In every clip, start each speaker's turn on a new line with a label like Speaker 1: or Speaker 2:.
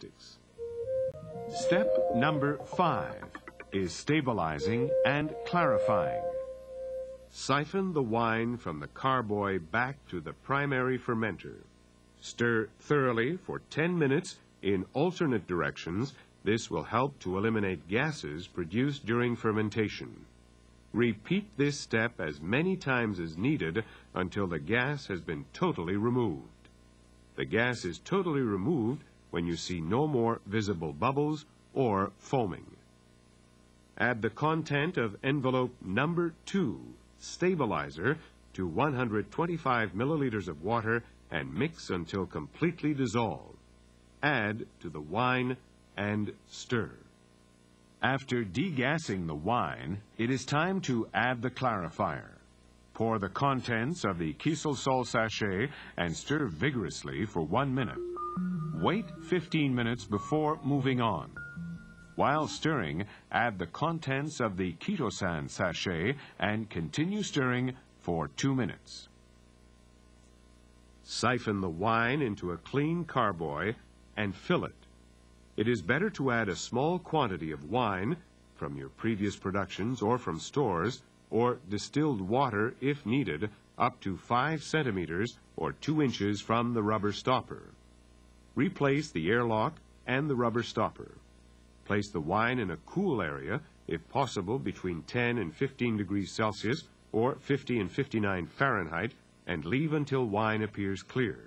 Speaker 1: statistics. Step number 5 is stabilizing and clarifying. Siphon the wine from the carboy back to the primary fermenter. Stir thoroughly for 10 minutes in alternate directions. This will help to eliminate gases produced during fermentation. Repeat this step as many times as needed until the gas has been totally removed. The gas is totally removed when you see no more visible bubbles or foaming. Add the content of envelope number 2, stabilizer, to 125 milliliters of water and mix until completely dissolved. Add to the wine and stir. After degassing the wine, it is time to add the clarifier. Pour the contents of the Kieselguhr Sol sachet and stir vigorously for 1 minute. Wait 15 minutes before moving on. While stirring, add the contents of the Ketosan sachet and continue stirring for 2 minutes. Siphon the wine into a clean carboy and fill it. It is better to add a small quantity of wine from your previous productions or from stores, or distilled water if needed, up to 5 centimeters or 2 inches from the rubber stopper. Replace the airlock and the rubber stopper. Place the wine in a cool area, if possible between 10 and 15 degrees Celsius or 50 and 59 Fahrenheit, and leave until wine appears clear.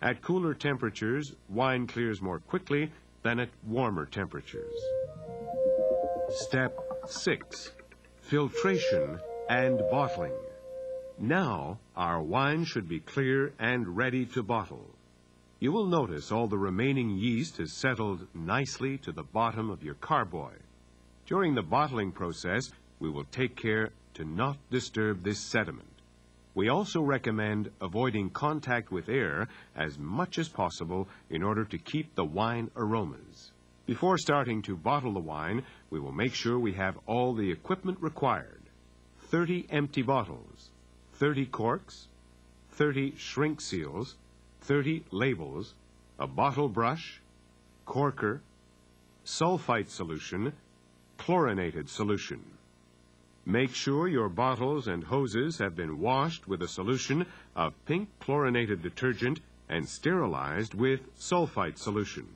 Speaker 1: At cooler temperatures, wine clears more quickly than at warmer temperatures. Step 6. Filtration and bottling. Now, our wine should be clear and ready to bottle. You will notice all the remaining yeast has settled nicely to the bottom of your carboy. During the bottling process, we will take care to not disturb this sediment. We also recommend avoiding contact with air as much as possible in order to keep the wine aromas. Before starting to bottle the wine, we will make sure we have all the equipment required. 30 empty bottles, 30 corks, 30 shrink seals, 30 labels, a bottle brush, corker, sulfite solution, chlorinated solution. Make sure your bottles and hoses have been washed with a solution of pink chlorinated detergent and sterilized with sulfite solution.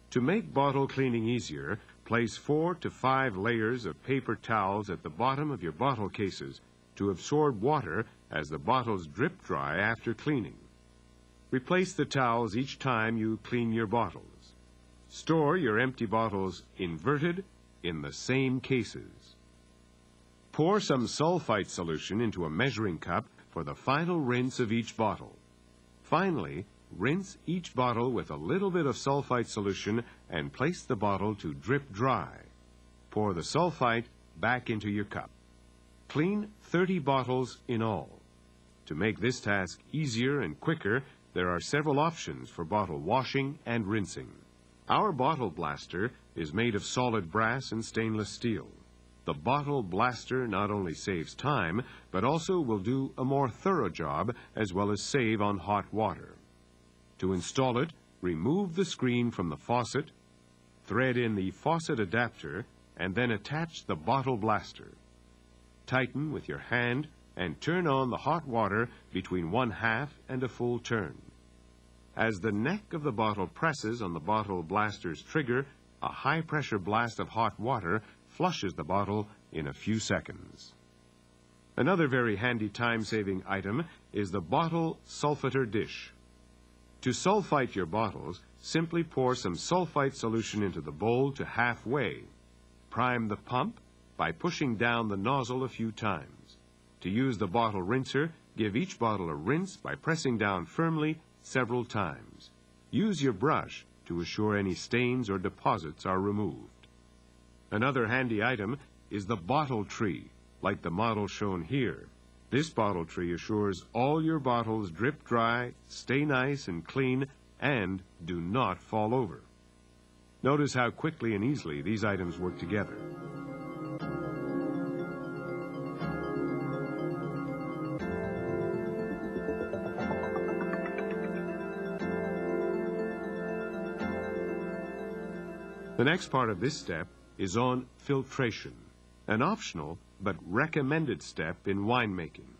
Speaker 1: To make bottle cleaning easier, place 4 to 5 layers of paper towels at the bottom of your bottle cases to absorb water as the bottles drip dry after cleaning. Replace the towels each time you clean your bottles. Store your empty bottles inverted in the same cases. Pour some sulfite solution into a measuring cup for the final rinse of each bottle. Finally, rinse each bottle with a little bit of sulfite solution and place the bottle to drip dry. Pour the sulfite back into your cup. Clean 30 bottles in all. To make this task easier and quicker, there are several options for bottle washing and rinsing. Our bottle blaster is made of solid brass and stainless steel. The bottle blaster not only saves time, but also will do a more thorough job as well as save on hot water. To install it, remove the screen from the faucet, thread in the faucet adapter, and then attach the bottle blaster. Tighten with your hand and turn on the hot water between 1/2 and a full turn. As the neck of the bottle presses on the bottle blaster's trigger, a high-pressure blast of hot water flushes the bottle in a few seconds. Another very handy time-saving item is the bottle sulfiter dish. To sulfite your bottles, simply pour some sulfite solution into the bowl to halfway. Prime the pump by pushing down the nozzle a few times. To use the bottle rinser, give each bottle a rinse by pressing down firmly several times. Use your brush to assure any stains or deposits are removed. Another handy item is the bottle tree, like the model shown here. This bottle tree assures all your bottles drip dry, stay nice and clean, and do not fall over. Notice how quickly and easily these items work together. The next part of this step is on filtration, an optional but recommended step in winemaking.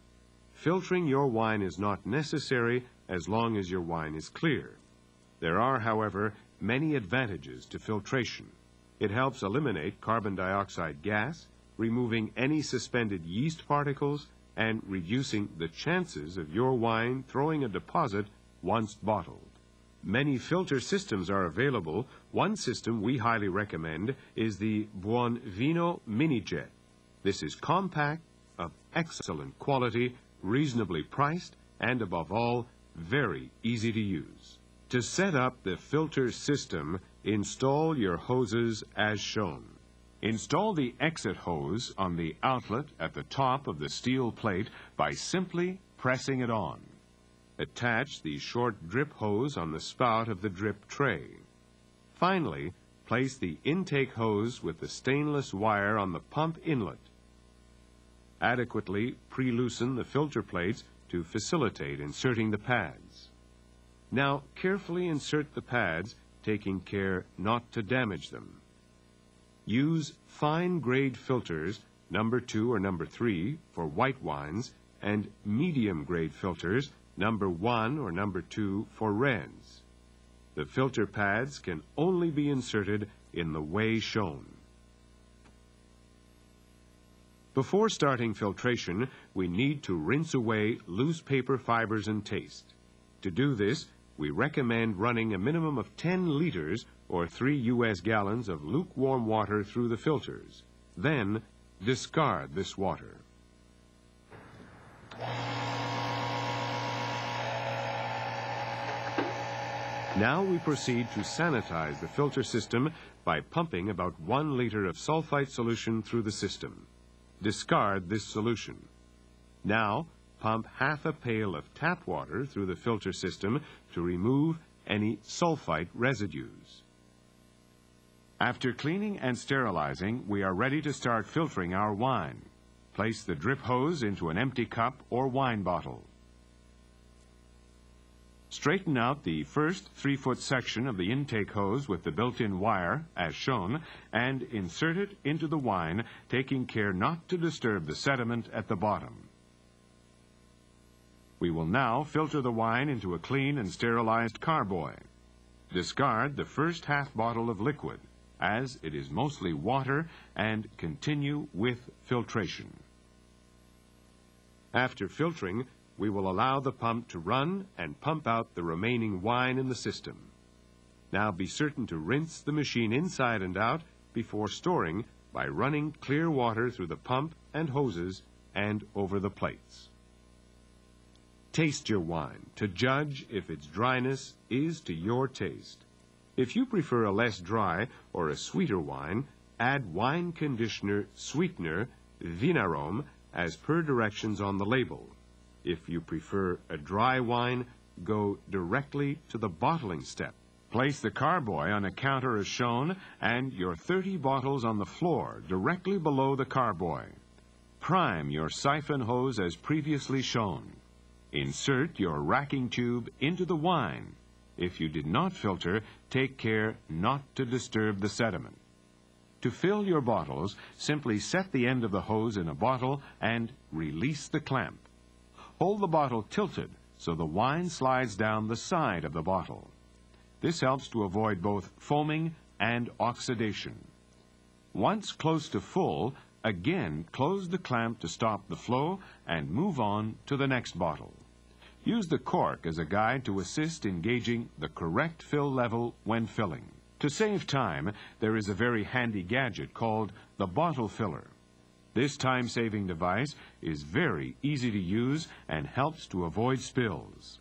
Speaker 1: Filtering your wine is not necessary as long as your wine is clear. There are, however, many advantages to filtration. It helps eliminate carbon dioxide gas, removing any suspended yeast particles, and reducing the chances of your wine throwing a deposit once bottled. Many filter systems are available. One system we highly recommend is the Buon Vino Mini-Jet. This is compact, of excellent quality, reasonably priced, and above all, very easy to use. To set up the filter system, install your hoses as shown. Install the exit hose on the outlet at the top of the steel plate by simply pressing it on. Attach the short drip hose on the spout of the drip tray. Finally, place the intake hose with the stainless wire on the pump inlet. Adequately pre-loosen the filter plates to facilitate inserting the pads. Now, carefully insert the pads, taking care not to damage them. Use fine-grade filters, number 2 or number 3, for white wines, and medium-grade filters, number 1 or number 2, for reds. The filter pads can only be inserted in the way shown. Before starting filtration, we need to rinse away loose paper fibers and taste. To do this, we recommend running a minimum of 10 liters or 3 U.S. gallons of lukewarm water through the filters. Then, discard this water. Now we proceed to sanitize the filter system by pumping about 1 liter of sulfite solution through the system. Discard this solution. Now, pump half a pail of tap water through the filter system to remove any sulfite residues. After cleaning and sterilizing, we are ready to start filtering our wine. Place the drip hose into an empty cup or wine bottle. Straighten out the first 3-foot section of the intake hose with the built-in wire, as shown, and insert it into the wine, taking care not to disturb the sediment at the bottom. We will now filter the wine into a clean and sterilized carboy. Discard the first half bottle of liquid, as it is mostly water, and continue with filtration. After filtering, we will allow the pump to run and pump out the remaining wine in the system. Now be certain to rinse the machine inside and out before storing by running clear water through the pump and hoses and over the plates. Taste your wine to judge if its dryness is to your taste. If you prefer a less dry or a sweeter wine, add wine conditioner sweetener, Vinarome, as per directions on the label. If you prefer a dry wine, go directly to the bottling step. Place the carboy on a counter as shown and your 30 bottles on the floor directly below the carboy. Prime your siphon hose as previously shown. Insert your racking tube into the wine. If you did not filter, take care not to disturb the sediment. To fill your bottles, simply set the end of the hose in a bottle and release the clamp. Hold the bottle tilted so the wine slides down the side of the bottle. This helps to avoid both foaming and oxidation. Once close to full, again close the clamp to stop the flow and move on to the next bottle. Use the cork as a guide to assist in gauging the correct fill level when filling. To save time, there is a very handy gadget called the bottle filler. This time-saving device is very easy to use and helps to avoid spills.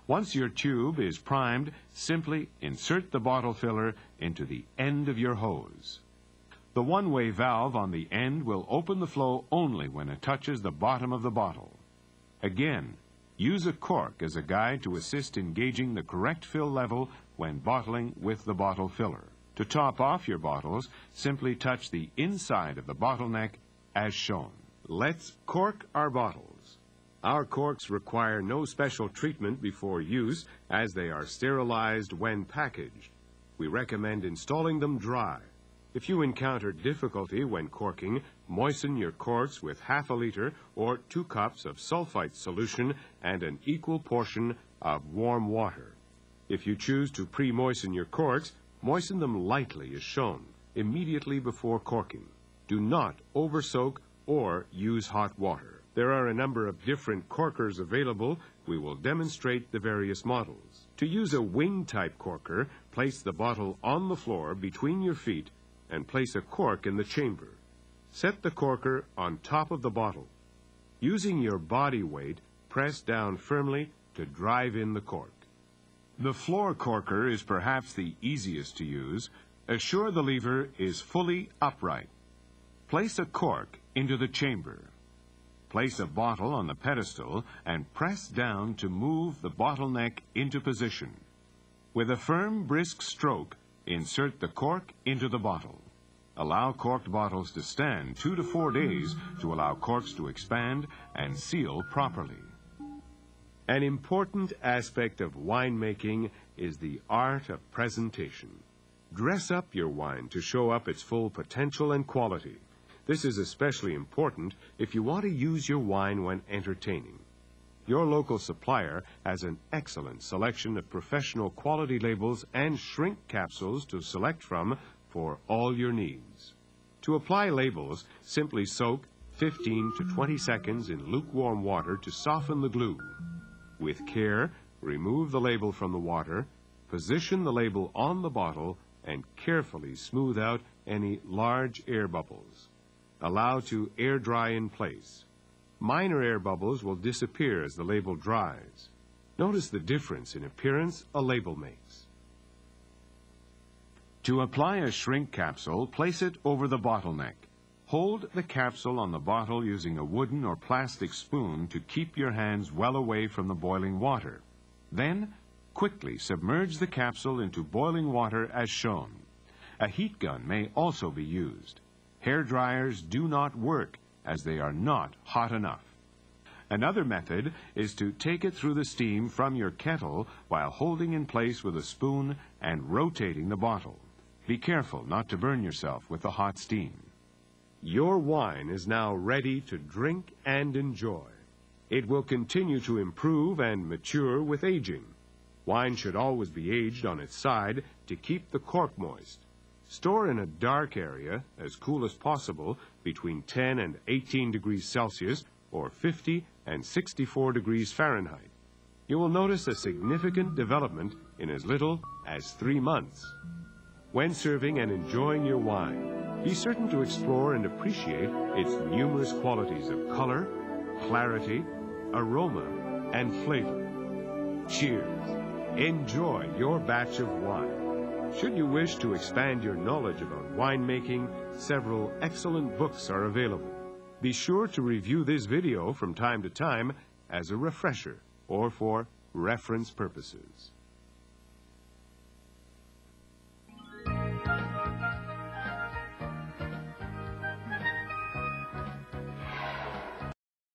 Speaker 1: Once your tube is primed, simply insert the bottle filler into the end of your hose. The one-way valve on the end will open the flow only when it touches the bottom of the bottle. Again, use a cork as a guide to assist in gauging the correct fill level when bottling with the bottle filler. To top off your bottles, simply touch the inside of the bottleneck as shown. Let's cork our bottles. Our corks require no special treatment before use, as they are sterilized when packaged. we recommend installing them dry. If you encounter difficulty when corking, moisten your corks with half a liter or 2 cups of sulfite solution and an equal portion of warm water. If you choose to pre-moisten your corks, moisten them lightly as shown, immediately before corking. Do not over-soak or use hot water. There are a number of different corkers available. We will demonstrate the various models. To use a wing-type corker, place the bottle on the floor between your feet and place a cork in the chamber. Set the corker on top of the bottle. Using your body weight, press down firmly to drive in the cork. The floor corker is perhaps the easiest to use. Assure the lever is fully upright. Place a cork into the chamber. Place a bottle on the pedestal and press down to move the bottleneck into position. With a firm, brisk stroke, insert the cork into the bottle. Allow corked bottles to stand 2 to 4 days to allow corks to expand and seal properly. An important aspect of winemaking is the art of presentation. Dress up your wine to show up its full potential and quality. This is especially important if you want to use your wine when entertaining. Your local supplier has an excellent selection of professional quality labels and shrink capsules to select from for all your needs. To apply labels, simply soak 15 to 20 seconds in lukewarm water to soften the glue. With care, remove the label from the water, position the label on the bottle, and carefully smooth out any large air bubbles. Allow to air dry in place. Minor air bubbles will disappear as the label dries. Notice the difference in appearance a label makes. To apply a shrink capsule, place it over the bottleneck. Hold the capsule on the bottle using a wooden or plastic spoon to keep your hands well away from the boiling water. Then, quickly submerge the capsule into boiling water as shown. A heat gun may also be used. Hair dryers do not work as they are not hot enough. Another method is to take it through the steam from your kettle while holding in place with a spoon and rotating the bottle. Be careful not to burn yourself with the hot steam. Your wine is now ready to drink and enjoy. It will continue to improve and mature with aging. Wine should always be aged on its side to keep the cork moist. Store in a dark area, as cool as possible, between 10 and 18 degrees Celsius or 50 and 64 degrees Fahrenheit. You will notice a significant development in as little as 3 months. When serving and enjoying your wine, be certain to explore and appreciate its numerous qualities of color, clarity, aroma, and flavor. Cheers! Enjoy your batch of wine. Should you wish to expand your knowledge about winemaking, several excellent books are available. Be sure to review this video from time to time as a refresher or for reference purposes.